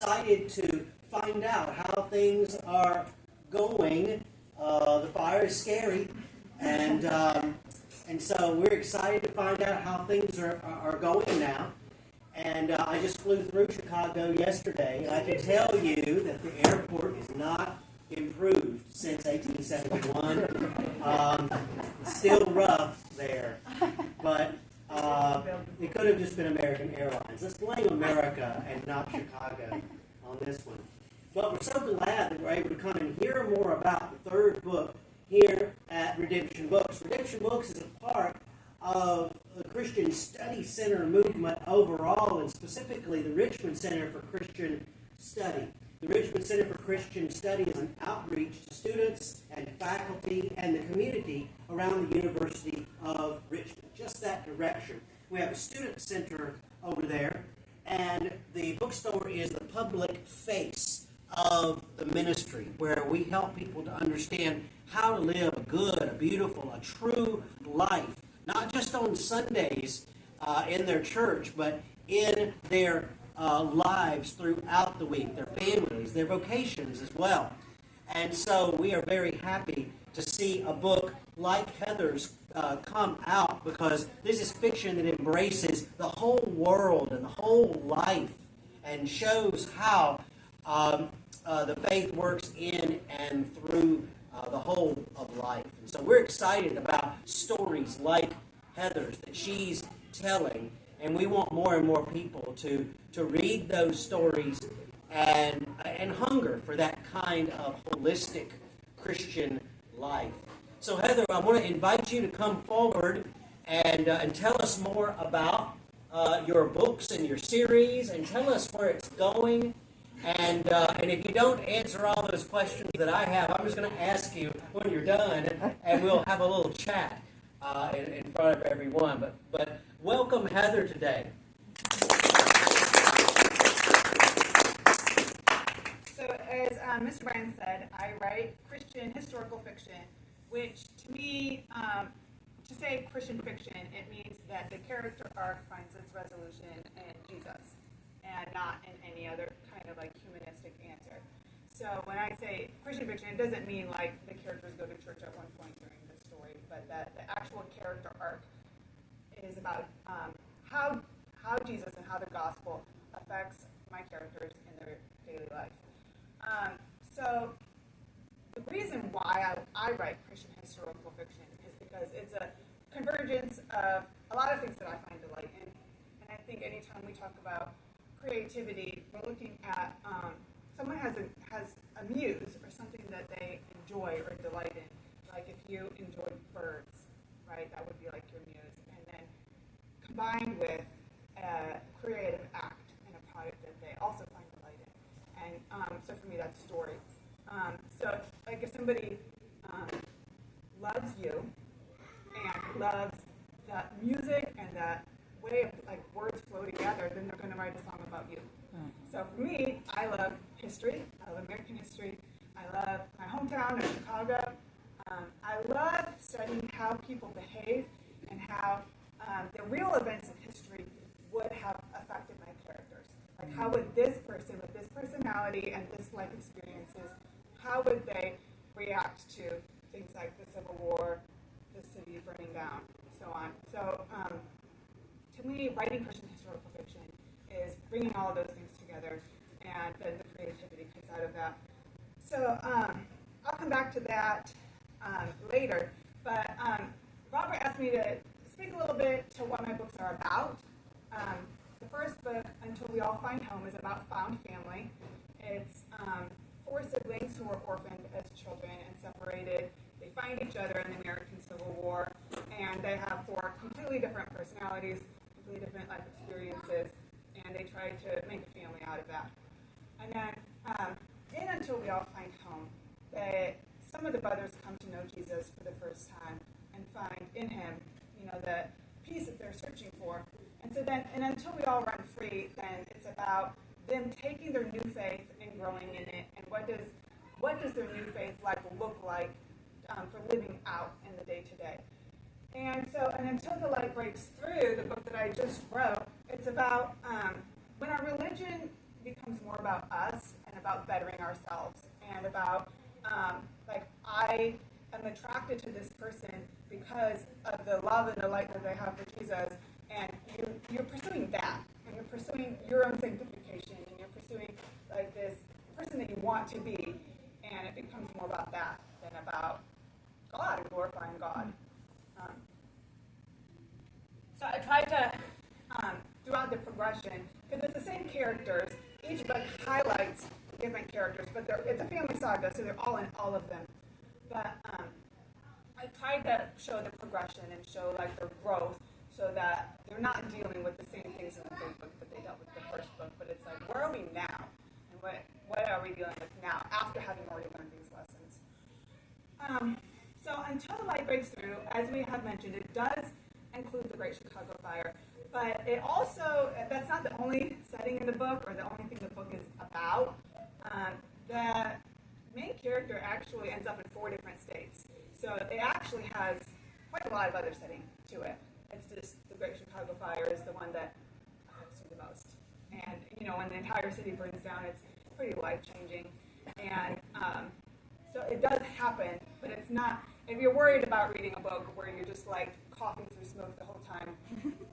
excited to find out how things are going. The fire is scary, and so we're excited to find out how things are going now. And I just flew through Chicago yesterday, and I can tell you that the airport is not improved since 1871. Still rough there, but it could have just been American Airlines. Let's blame America and not Chicago on this one. But we're so glad that we're able to come and hear more about the third book here at Redemption Books. Redemption Books is a part of the Christian Study Center movement overall, and specifically the Richmond Center for Christian Study. The Richmond Center for Christian Study is an outreach to students and faculty and the community around the University of Richmond. Just that direction. We have a student center over there, and the bookstore is the public face of the ministry, where we help people to understand how to live a good, a beautiful, a true life, not just on Sundays in their church, but in their lives throughout the week, their families, their vocations as well. And so we are very happy to see a book like Heather's come out, because this is fiction that embraces the whole world and the whole life and shows how the faith works in and through the whole of life. And so we're excited about stories like Heather's that she's telling, and we want more and more people to read those stories and hunger for that kind of holistic Christian life. So Heather, I want to invite you to come forward and tell us more about your books and your series, and tell us where it's going. And if you don't answer all those questions that I have, I'm just going to ask you when you're done, and we'll have a little chat in front of everyone. But welcome, Heather, today. So as Mr. Bryan said, I write Christian historical fiction, which to me, to say Christian fiction, it means that the character arc finds its resolution in Jesus, and not in any other kind of like humanistic answer. So when I say Christian fiction, it doesn't mean like the characters go to church at one point during the story, but that the actual character arc is about how Jesus and how the gospel affects my characters in their daily life. So the reason why I write Christian historical fiction is because it's a convergence of a lot of things that I find delight in. And I think anytime we talk about creativity, we're looking at someone has a muse or something that they enjoy or delight in. Like if you enjoy birds, right, that would be like your muse. And then combined with a creative act and a product that they also find delight in. And so for me, that's story. So like if somebody loves you and loves that music and that way of like words flow together, then they're going to write a song about you. So for me, I love history. I love American history. I love my hometown of Chicago. I love studying how people behave and how the real events of history would have affected my characters. Like how would this person with this personality and this life experiences, how would they react to things like the Civil War, the city burning down, so on. So to me, writing Christian historical fiction is bringing all of those things together, and then the creativity comes out of that. So I'll come back to that later, but Robert asked me to speak a little bit to what my books are about. The first book, Until We All Find Home, is about found family. It's 4 siblings who were orphaned as children and separated. They find each other in the American Civil War, and they have 4 completely different personalities, completely different life experiences, and they try to make a family out of that. And then in Until We All Find Home, some of the brothers come to know Jesus for the first time and find in him, the peace that they're searching for. And so then, and Until We All Run Free, then it's about them taking their new faith and growing in it, and what does their new faith life look like for living out in the day-to-day. And so, and Until the Light Breaks Through, the book that I just wrote, it's about when our religion becomes more about us and about bettering ourselves and about like I am attracted to this person because of the love and the light that they have for Jesus, and you're pursuing that, and you're pursuing your own sanctification, and you're pursuing like this person that you want to be, and it becomes more about that than about God and glorifying God. So I tried to, throughout the progression, because it's the same characters, each book highlights different characters, but it's a family saga, so they're all in all of them. But I tried to show the progression and show like their growth, so that they're not dealing with the same things in the third book that they dealt with the first book, but it's like, where are we now? And what are we dealing with now after having already learned these lessons? So Until the Light Breaks Through, as we have mentioned, it does include the Great Chicago Fire, but it also, that's not the only setting in the book or the only thing the book is about. The main character actually ends up in 4 different states. So it actually has quite a lot of other setting to it. It's just the Great Chicago Fire is the one that affects you the most. And, you know, when the entire city burns down, it's pretty life-changing. And so it does happen, but it's not, if you're worried about reading a book where you're just like coughing through smoke the whole time,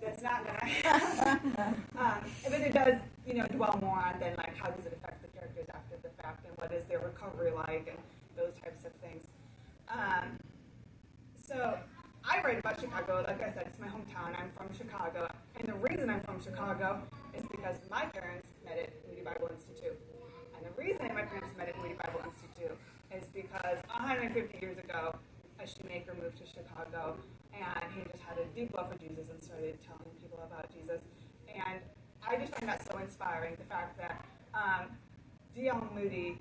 that's not going to happen. But it does, you know, dwell more on then like how does it affect the characters after the fact and what is their recovery like and those types of things. So I write about Chicago, like I said, it's my hometown. I'm from Chicago. And the reason I'm from Chicago is because my parents met at Moody Bible Institute. And the reason my parents met at Moody Bible Institute is because 150 years ago, a shoemaker moved to Chicago, and he just had a deep love for Jesus and started telling people about Jesus. And I just find that so inspiring, the fact that D.L. Moody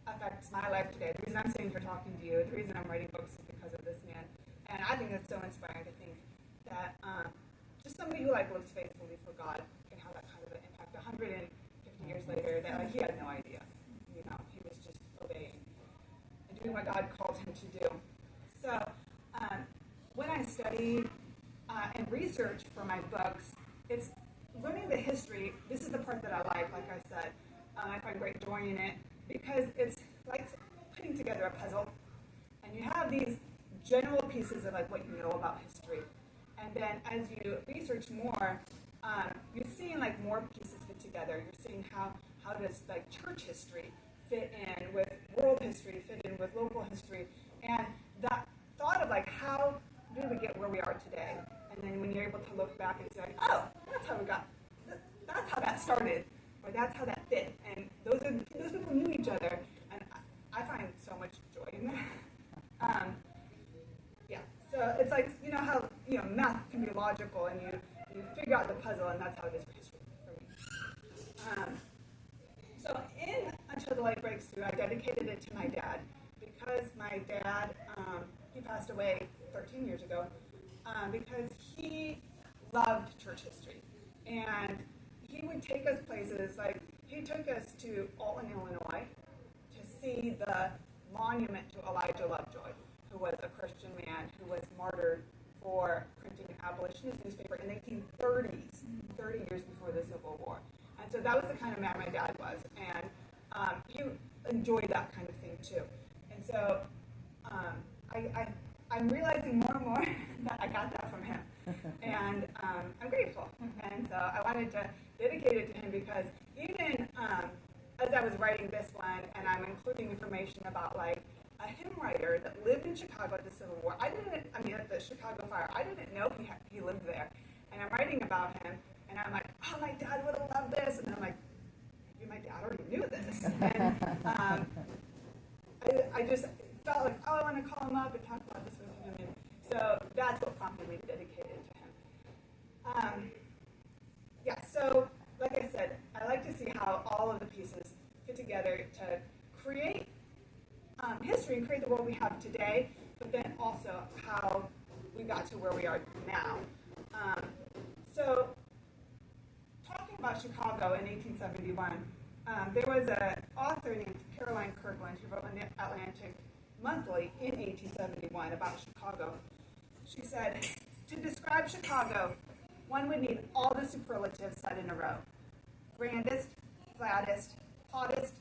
affects my life today. The reason I'm sitting here talking to you, the reason I'm writing books is because of this man. And I think it's so inspiring to think that just somebody who like lives faithfully for God can have that kind of an impact 150 years later that like he had no idea. You know, he was just obeying and doing what God called him to do. So when I studied and researched for my books, it's learning the history. This is the part that I like I said. I find great joy in it because it's like putting together a puzzle. And you have these general pieces of like what you know about history. And then as you research more, you're seeing like more pieces fit together. You're seeing how does like church history fit in with world history, fit in with local history. And that thought of like how did we get where we are today? And then when you're able to look back and say like, oh, that's how that started, or that's how that fit. And those people knew each other, and I find so much joy in that. Yeah, so it's like, you know how, you know, math can be logical, and you figure out the puzzle, and that's how it is for history for me. So in Until the Light Breaks Through, I dedicated it to my dad, because my dad, he passed away 13 years ago, because he loved church history. And he would take us places, like he took us to Alton, Illinois, to see the monument to Elijah Lovejoy, who was a Christian man who was martyred for printing an abolitionist newspaper in the 1830s, 30 years before the Civil War. And so that was the kind of man my dad was, and he enjoyed that kind of thing too. And so I'm realizing more and more that I got that from him, and I'm grateful. And so I wanted to dedicate it to him because even as I was writing this one, and I'm including information about like a hymn writer that lived in Chicago at the Civil War. At the Chicago Fire. I didn't know he lived there, and I'm writing about him, and I'm like, oh, my dad would have loved this, and I'm like, maybe my dad already knew this, and I just felt like, oh, I want to call him up and talk about this with him, and so that's what prompted me to dedicate it to him. So like I said, I like to see how all of the pieces fit together to create history and create the world we have today, but then also how we got to where we are now. So talking about Chicago in 1871, there was an author named Caroline Kirkland who wrote in the Atlantic Monthly in 1871 about Chicago. She said, to describe Chicago, one would need all the superlatives said in a row. Grandest, flattest, hottest,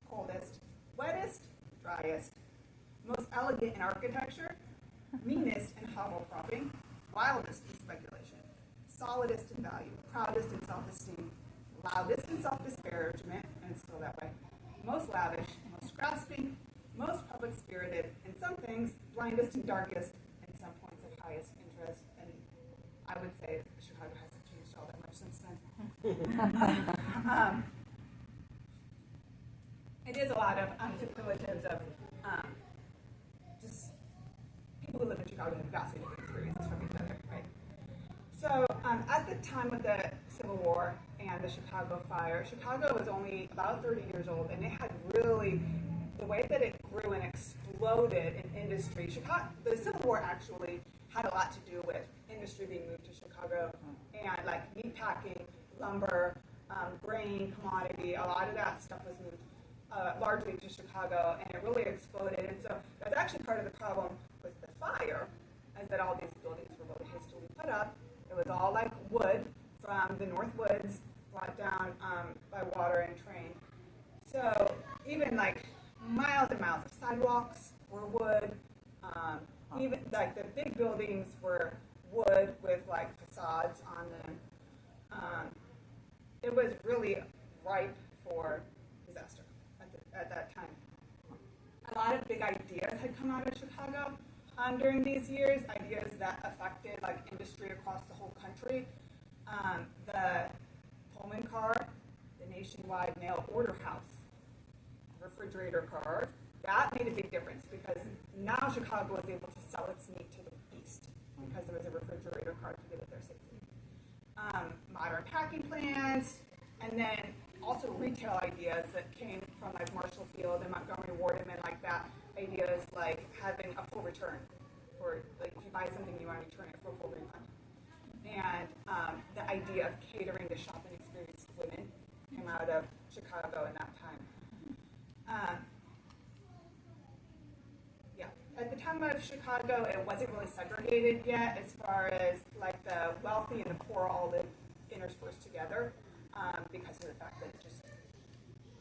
coldest, wettest, driest, most elegant in architecture, meanest in hovel propping, wildest in speculation, solidest in value, proudest in self-esteem, loudest in self-disparagement, and it's still that way, most lavish, most grasping, most public-spirited, in some things, blindest and darkest, and some points of highest interest. And I would say Chicago hasn't changed all that much since then. It is a lot of superlatives of just people who live in Chicago have vastly different experiences from each other, right? So at the time of the Civil War and the Chicago fire, Chicago was only about 30 years old, and it had really, the way that it grew and exploded in industry, the Civil War actually had a lot to do with industry being moved to Chicago, and like meatpacking, lumber, grain, commodity, a lot of that stuff was moved largely to Chicago, and it really exploded. And so that's actually part of the problem with the fire, is that all these buildings were really hastily put up. It was all like wood from the North Woods, brought down by water and train. So even like miles and miles of sidewalks were wood. Even like the big buildings were wood with like facades on them. It was really ripe for disaster at that time. A lot of big ideas had come out of Chicago during these years, ideas that affected like industry across the whole country. The Pullman car, the nationwide mail order house, refrigerator car, that made a big difference because now Chicago was able to sell its meat to the east because there was a refrigerator car to get it there safely. Modern packing plants, and then also retail ideas that came from like Marshall Field and Montgomery Ward and like that. Ideas like having a full return, for like if you buy something you want to return it for a full refund. And the idea of catering to shopping experienced women came out of Chicago in that time. At the time of Chicago, it wasn't really segregated yet as far as like the wealthy and the poor all lived interspersed together because of the fact that it just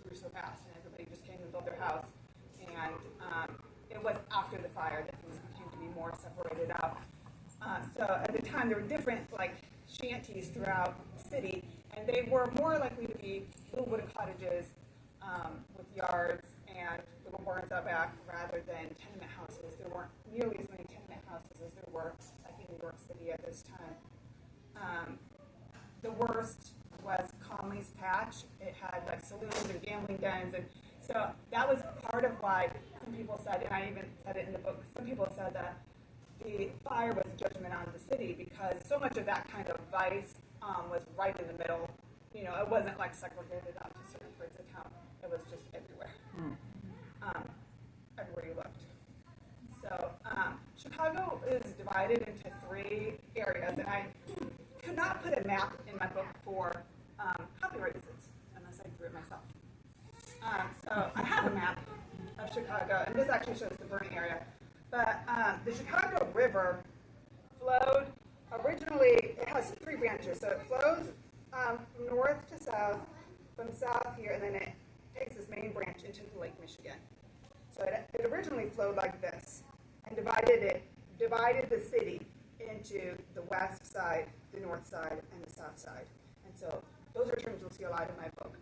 grew so fast and everybody just came and built their house. And it was after the fire that things became to be more separated out. So at the time, there were different like shanties throughout the city, and they were more likely to be little wooden cottages with yards and little barns out back rather than tenement houses. There weren't nearly as many tenement houses as there were, I think, in New York City at this time. The worst was Conley's Patch. It had like saloons and gambling dens, and so that was part of why some people said, and I even said it in the book, some people said that the fire was a judgment on the city because so much of that kind of vice was right in the middle. You know, it wasn't like segregated out to certain parts of town. It was just everywhere. Everywhere you looked. So Chicago is divided into 3 areas, and I could not put a map in my book for copyright reasons, unless I drew it myself. So I have a map of Chicago, and this actually shows the burning area. But the Chicago River flowed originally, it has 3 branches. So it flows from north to south, from south here, and then it takes this main branch into the Lake Michigan. So it originally flowed like this and divided the city into the west side, the north side, and the south side. And so those are terms you'll see a lot in my book.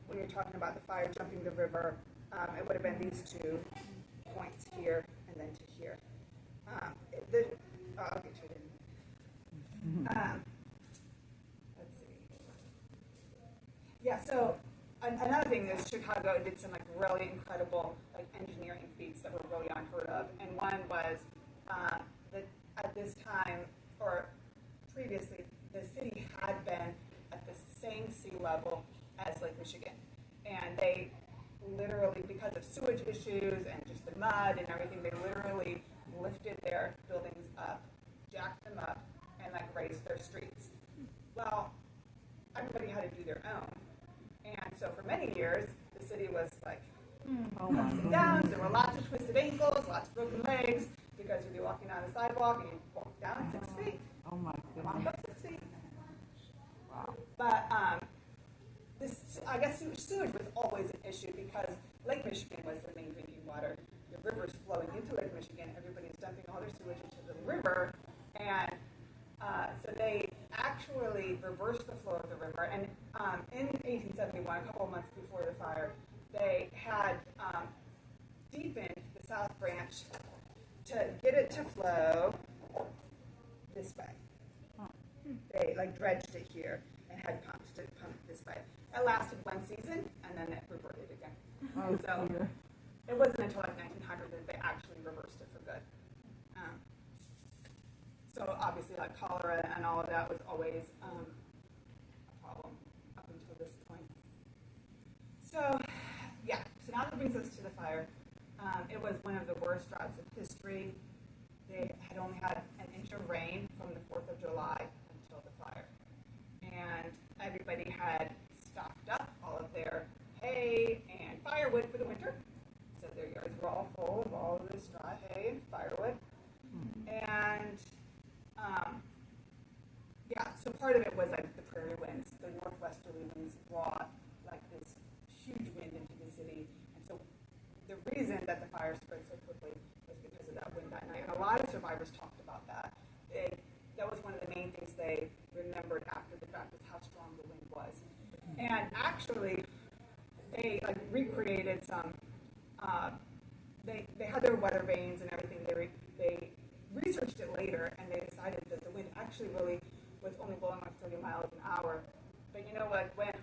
When you're talking about the fire jumping the river, it would have been these 2 points here and then to here. I'll get to it. Let's see. Yeah, so another thing is Chicago did some like really incredible like engineering feats that were really unheard of, and one was that at this time or previously the city had been at the same sea level as Lake Michigan, and they literally, because of sewage issues and just the mud and everything, they literally lifted their buildings up, jacked them up, and like raised their streets. Well, everybody had to do their own. And so for many years, the city was like ups and downs. There were lots of twisted ankles, lots of broken legs, because you'd be walking down the sidewalk and you'd walk down 6 feet. Oh my Walk goodness. up 6 feet. Wow. But this I guess sewage was always an issue because Lake Michigan was the main drinking water. The river's flowing into Lake Michigan. Everybody's dumping all their sewage into the river, and so they actually reversed the flow of the river. And in 1871, a couple of months before the fire, they had deepened the South Branch to get it to flow this way. They dredged it here and had pumps to pump this way. That lasted one season, and then it reverted again. So it wasn't until 1900 that they actually reversed it for good. So obviously, cholera and all of that was always a problem up until this point. So yeah, so now that brings us to the fire. It was one of the worst droughts in history. They had only had an inch of rain from the 4th of July until the fire. And everybody had stocked up all of their hay and firewood for the winter. So their yards were all full of all of this dry hay and firewood. And so part of it was the prairie winds. The northwesterly winds brought this huge wind into the city. And so the reason that the fire spread so quickly was because of that wind that night. And a lot of survivors talked about that. That was one of the main things they remembered after the fact, was how strong the wind was. And actually, they recreated some. They had their weather vanes and everything. They researched it later, and they decided that the wind actually really was only blowing 30 miles an hour. But you know what? When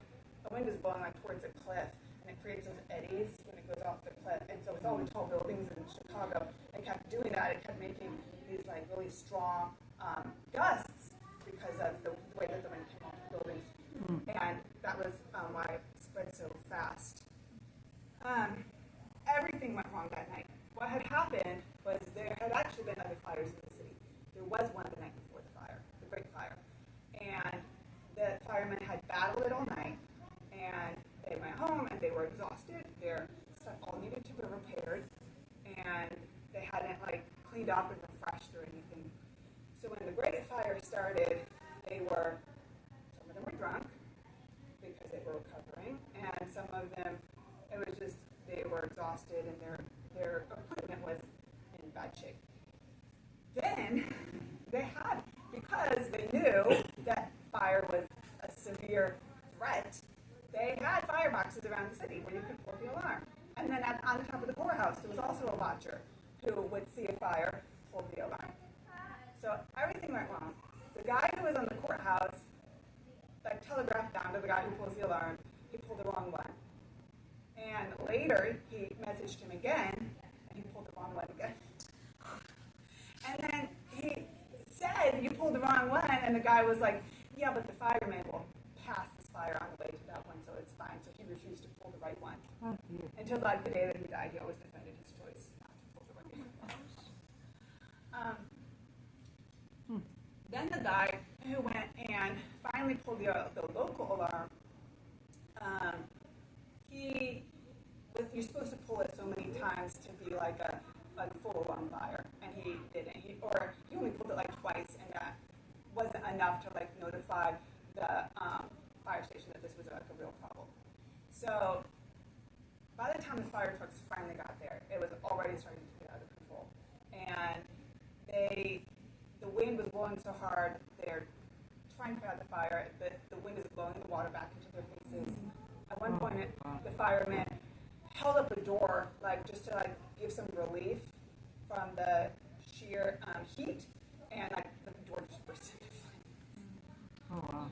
the wind is blowing towards a cliff, and it creates those eddies when it goes off the cliff, and so with all the tall buildings in Chicago, it kept doing that. It kept making these really strong gusts because of the way that the wind came off the buildings, and that was why it spread so fast. Everything went wrong that night. What had happened was there had actually been other fires in the city. There was one the night before the fire, the Great Fire, and the firemen had battled it all night, and they went home and they were exhausted. Their stuff all needed to be repaired, and they hadn't cleaned up and refreshed or anything. So when the Great Fire started, some of them were drunk because they were recovering, and some of them, it was just, they were exhausted and their equipment was in bad shape. Then they had, because they knew that fire was a severe threat, they had fireboxes around the city where you could pull the alarm. And then on the top of the courthouse, there was also a watcher who would see a fire, pull the alarm. So everything went wrong. The guy who was on the courthouse, telegraphed down to the guy who pulls the alarm, he pulled the wrong one. And later, he messaged him again, and he pulled the wrong one again. And then he said, you pulled the wrong one, and the guy was like, yeah, but the fireman will pass this fire on the way to that one, so it's fine. So he refused to pull the right one. Oh, until the day that he died, he always defended his choice not to pull the right one. Then the guy who went and finally pulled the local alarm, you're supposed to pull it so many times to be a full alarm fire, and he didn't. He only pulled it twice, and that wasn't enough to notify the fire station that this was a real problem. So by the time the fire trucks finally got there, it was already starting to get out of control, and the wind was blowing so hard, they're trying to put out the fire, but the wind is blowing the water back into their faces. At one point, the firemen held up a door, just to give some relief from the sheer heat, and the door just burst into flames. Oh wow.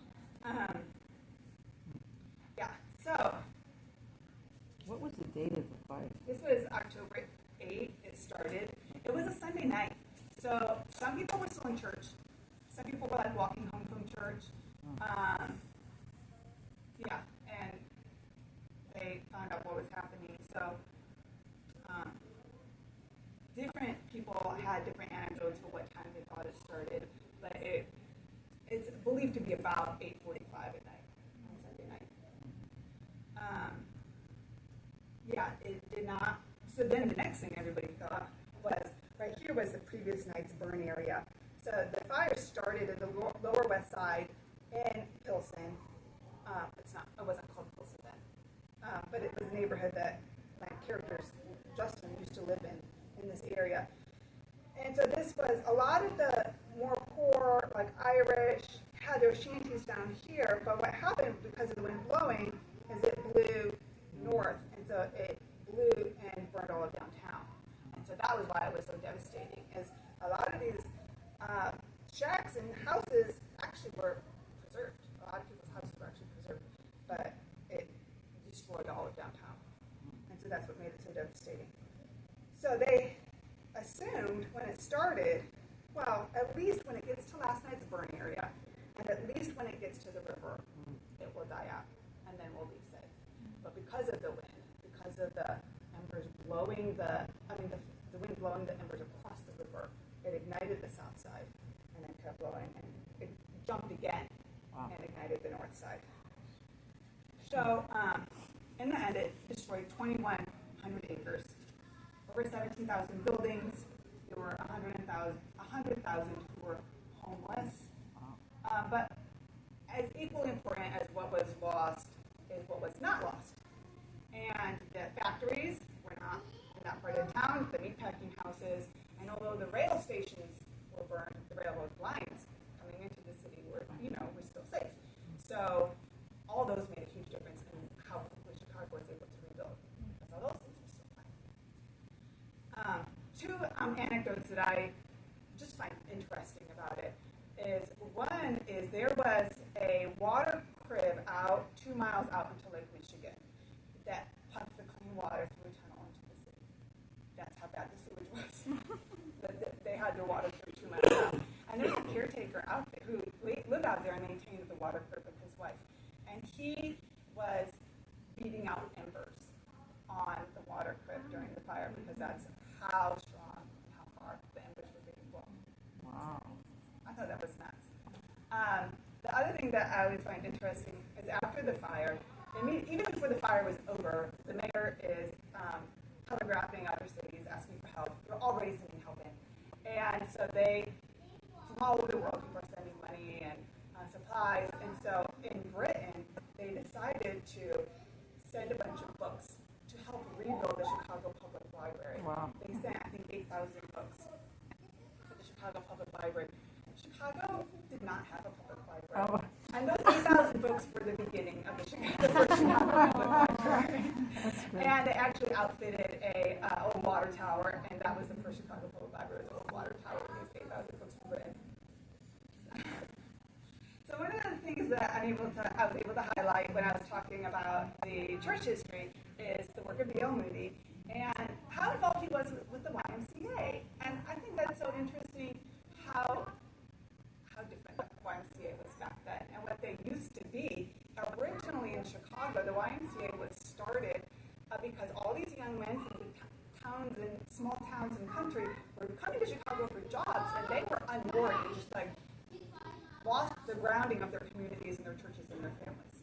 Yeah. So. What was the date of the fire? This was October 8th. It started. It was a Sunday night. So some people were still in church. Some people were walking home from church. Yeah, and they found out what was happening. So different people had different anecdotes for what time they thought it started, but it's believed to be about 8:45 at night on Sunday night. Yeah, it did not. So then the next thing everybody thought was, right here was the previous night's burn area. So the fire started at the lower west side in Pilsen. It wasn't called Pilsen then. but it was a neighborhood that my characters, Justin, used to live in this area. And so this was a lot of the more poor, like Irish, had their shanties down here, but what happened because of the wind blowing is it blew north, and so it blew and burned all of downtown. And so that was why it was so devastating, is a lot of these shacks and houses actually were preserved. A lot of people's houses were actually preserved, but it destroyed all of downtown. And so that's what made it so devastating. So they assumed when it started, well, at least when it gets to last night's burn area, and at least when it gets to the river, it will die out, and then we'll be safe. But because of the wind, because of the embers blowing the wind blowing the embers across the river, it ignited the south side, and then kept blowing, and it jumped again, and ignited the north side. So, in the end, it destroyed 2,100 acres, over 17,000 buildings. There were 100,000 who were homeless. But as equally important as what was lost is what was not lost. And the factories were not in that part of town, the meatpacking houses, and although the rail stations were burned, the railroad lines coming into the city were still safe. So all those made a huge difference in how quickly Chicago was able to rebuild. Because all those things were still fine. Two anecdotes that I just find interesting about it is, one is there was a water crib out 2 miles out into Lake Michigan that pumped the clean water through a tunnel into the city. That's how bad the sewage was. They had their water crib 2 miles out. And there's a caretaker out there who lived out there and maintained the water crib with his wife. And he was beating out embers on the water crib during the fire because that's how strong and how far the embers were being blown. Wow. I thought that was nuts. The other thing that I always find interesting is after the fire, even before the fire was over, the mayor is telegraphing other cities asking for help. They're already sending help in. And so from all over the world, people are sending money and supplies. And so in Britain, they decided to send a bunch of books to help rebuild the Chicago Public Library. Wow. They sent, I think, 8,000 books for the Chicago Public Library. Chicago did not have a public library. Oh. And those 8,000 books were the beginning of the Chicago Public Library. And they actually outfitted a old water tower, and that was the first Chicago Public Library, the old water tower with these 8,000 books were in. So one of the things that I was able to highlight when I was talking about the church history is the work of D.L. Moody and how involved he was with the YMCA. And I think that's so interesting how different the YMCA was back then and what they used to be. Originally in Chicago, the YMCA was started because all these young men from the towns and small towns and country were coming to Chicago for jobs, and they were unmoored and just lost the grounding of their communities and their churches and their families.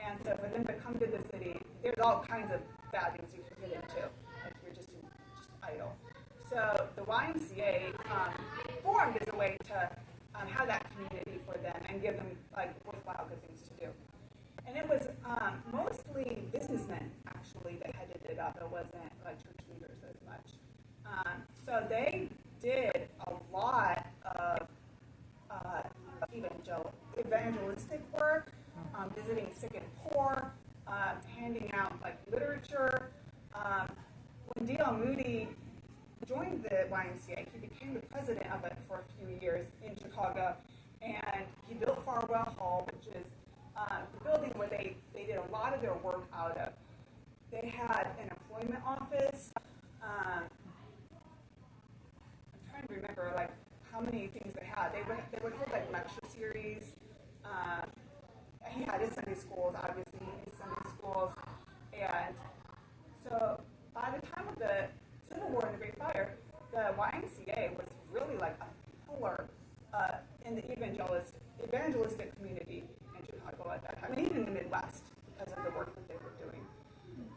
And so for them to come to the city, there's all kinds of bad things you can get into if you're just idle. So the YMCA formed as a way to have that community for them and give them worthwhile good things to do. And it was mostly businessmen actually that headed it up. It wasn't church leaders as much. So they did a lot of evangelistic work, visiting sick and poor, handing out literature. When D.L. Moody joined the YMCA, he became the president of it for a few years in Chicago, and he built Farwell Hall, which is the building where they did a lot of their work out of. They had an employment office. I'm trying to remember how many things they had. They would hold lecture series. He had his Sunday schools, obviously, his Sunday schools, and so by the time of the Civil War and the Great Fire, the YMCA was really a pillar in the evangelistic community in Chicago at that time, and even in the Midwest because of the work that they were doing.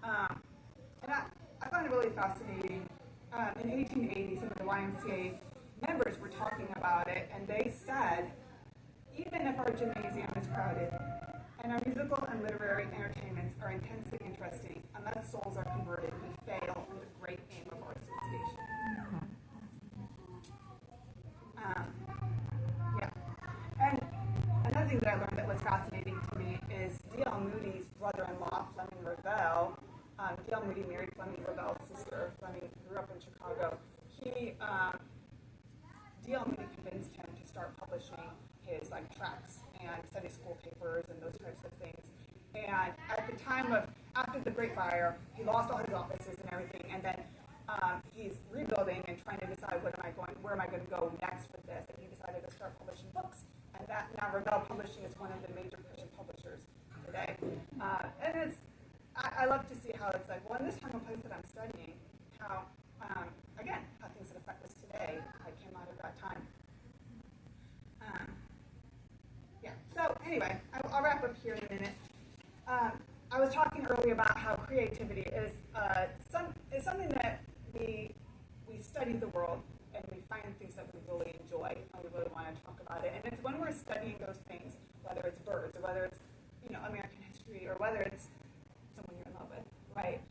And I found it really fascinating. In 1880, some of the YMCA members were talking about it, and they said, even if our gymnasium is crowded and our musical and literary entertainments are intensely interesting. Unless souls are converted, we fail in the great aim of our association. Yeah. And another thing that I learned that was fascinating to me is D.L. Moody's brother-in-law, Fleming Revell. D.L. Moody married Fleming Revell's sister. Fleming grew up in Chicago. D.L. Moody convinced him to start publishing his tracts and Sunday school papers and those types of things. And at the time of, after the Great Fire, he lost all his offices and everything, and then he's rebuilding and trying to decide where am I going to go next with this, and he decided to start publishing books. And that now Revell Publishing is one of the major Christian publishers today. And I love to see how it's well, in this time and place that I'm studying, how, again, how things that affect us today, I came out of that time. Yeah, so anyway, I'll wrap up here in a minute. I was talking earlier about how creativity is something that we study the world and we find things that we really enjoy and we really want to talk about it. And it's when we're studying those things, whether it's birds or whether it's American history or whether it's someone you're in love with, right?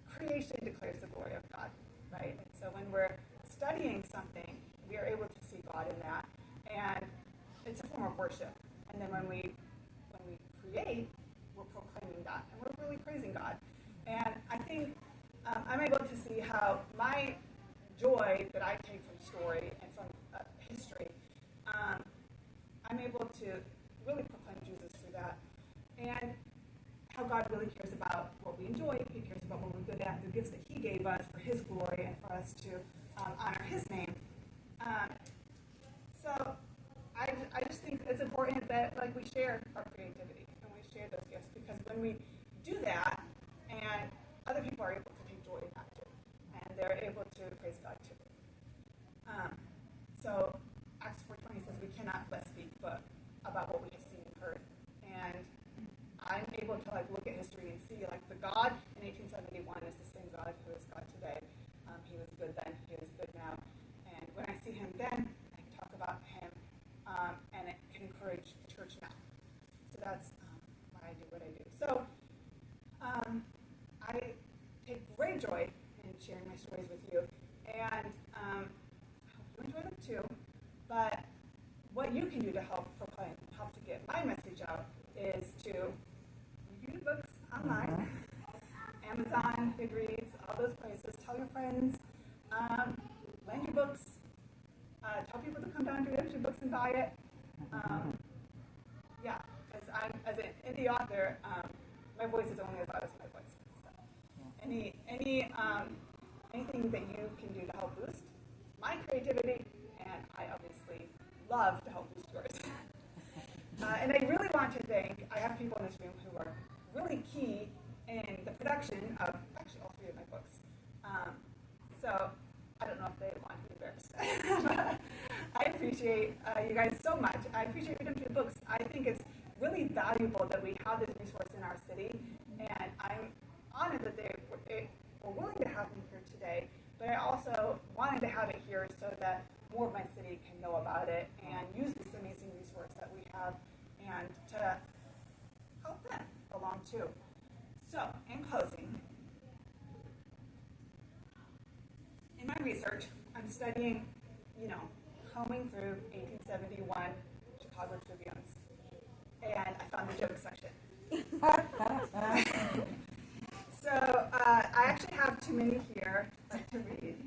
Creation declares the glory of God, right? And so when we're studying something, we are able to see God in that, and it's a form of worship. And then when we create, we're proclaiming God, and we're really praising God. And I think I'm able to see how my joy that I take from story and from history, I'm able to really proclaim Jesus through that. And how God really cares about what we enjoy. He cares about what we're good at, the gifts that He gave us for His glory and for us to honor His name. So I just think it's important that we share our creativity and we share those gifts, because when we do that, and other people are able to take joy in that too, and they're able to praise God too. So Acts 4:20 says we cannot but speak about what we have seen and heard, and I'm able to look at history and see the God in 1871 is the same God who is God today. He was good then, He is good now, and when I see Him then, I can talk about Him, and it can encourage the church now. So that's why I do what I do. So I take great joy in sharing my stories with you, and I hope you enjoy them too. But what you can do to help proclaim, help to get my message out, is to review the books online, Amazon, Goodreads, all those places. Tell your friends, lend your books, tell people to come down to your books and buy it. Yeah, because as an indie author, my voice is only as loud as my voice. So anything that you can do to help boost my creativity, and I obviously love to help boost yours. And I really want to thank, I have people in this room who are really key in the production of actually all three of my books. So I don't know if they want to be embarrassed. I appreciate you guys so much. I appreciate Redemption Books. I think it's really valuable that we have this resource in our city, and I'm honored that they were willing to have me here today, but I also wanted to have it here so that more of my city can know about it and use this amazing resource that we have, and to help them along too. So, in closing, in my research, I'm studying, combing through 1871 Chicago Tribunes, and I found the joke section. So, I actually have too many here to read.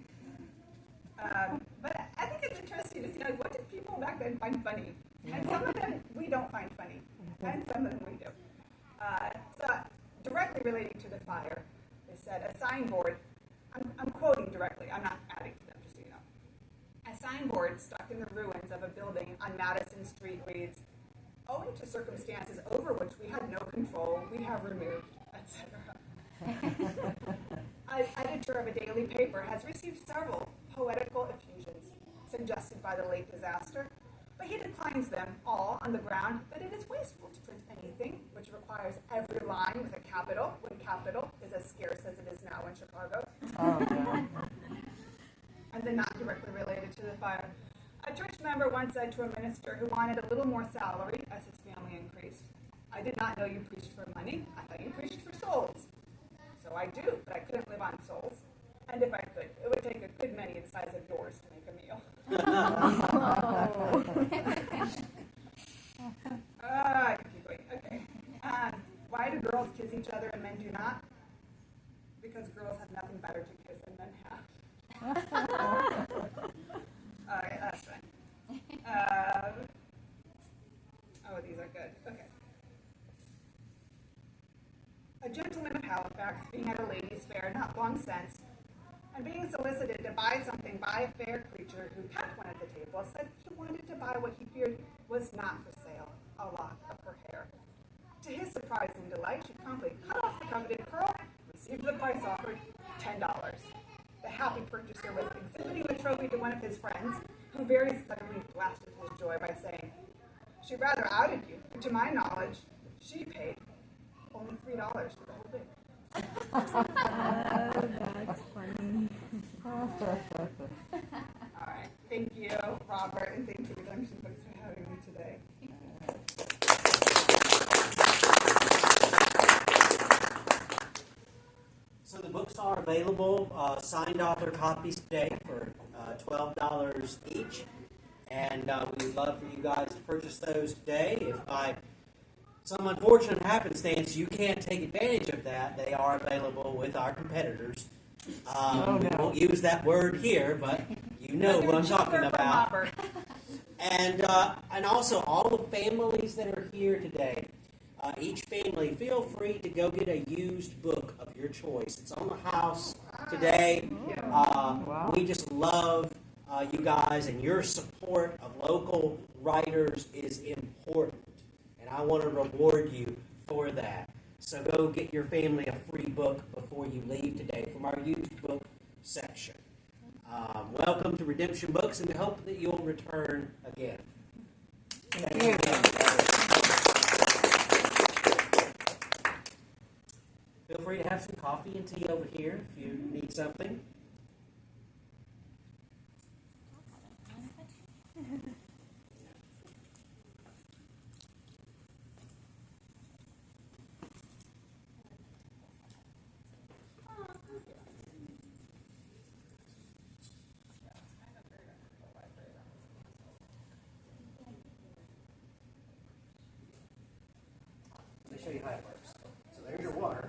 But I think it's interesting to see, what did people back then find funny? And some of them we don't find funny, and some of them we do. So, directly relating to the fire, they said a signboard, I'm quoting directly, I'm not adding to them, just so you know. A signboard stuck in the ruins of a building on Madison Street reads, "Owing to circumstances over which we had no control, we have removed," etc. An editor of a daily paper has received several poetical effusions suggested by the late disaster, but he declines them all on the ground that it is wasteful to print anything which requires every line with a capital, when capital is as scarce as it is now in Chicago. And then not directly related to the fire. A church member once said to a minister who wanted a little more salary as his family increased, I did not know you preached for money. I thought you preached for souls. So I do, but I couldn't live on souls. And if I could, it would take a good many the size of yours to make a meal. I can keep going. Okay. Why do girls kiss each other and men do not? Because girls have nothing better to kiss than men have. All right, that's fine. Oh, these are good. Okay. A gentleman of Halifax, being at a ladies' fair not long since, and being solicited to buy something by a fair creature who kept one at the table, said he wanted to buy what he feared was not for sale, a lock of her hair. To his surprise and delight, she promptly cut off the coveted curl, received the price offered, $10. The happy purchaser was exhibiting the trophy to one of his friends, who very suddenly blasted his joy by saying, "She rather outed you, but to my knowledge, she paid only $3 for the whole thing." That's funny. All right. Thank you, Robert, and thank you, Redemption Books, for having me today. So the books are available, signed author copies today for $12 each. And we would love for you guys to purchase those today. If by some unfortunate happenstance you can't take advantage of that, they are available with our competitors. We won't use that word here, but you know what I'm talking about. And also all the families that are here today, each family, feel free to go get a used book of your choice. It's on the house today. We just love you guys, and your support of local writers is important. And I want to reward you for that. So go get your family a free book before you leave today from our used book section. Welcome to Redemption Books, and we hope that you'll return again. Thank you. Feel free to have some coffee and tea over here if you need something. Let me show you how it works. So there's your water.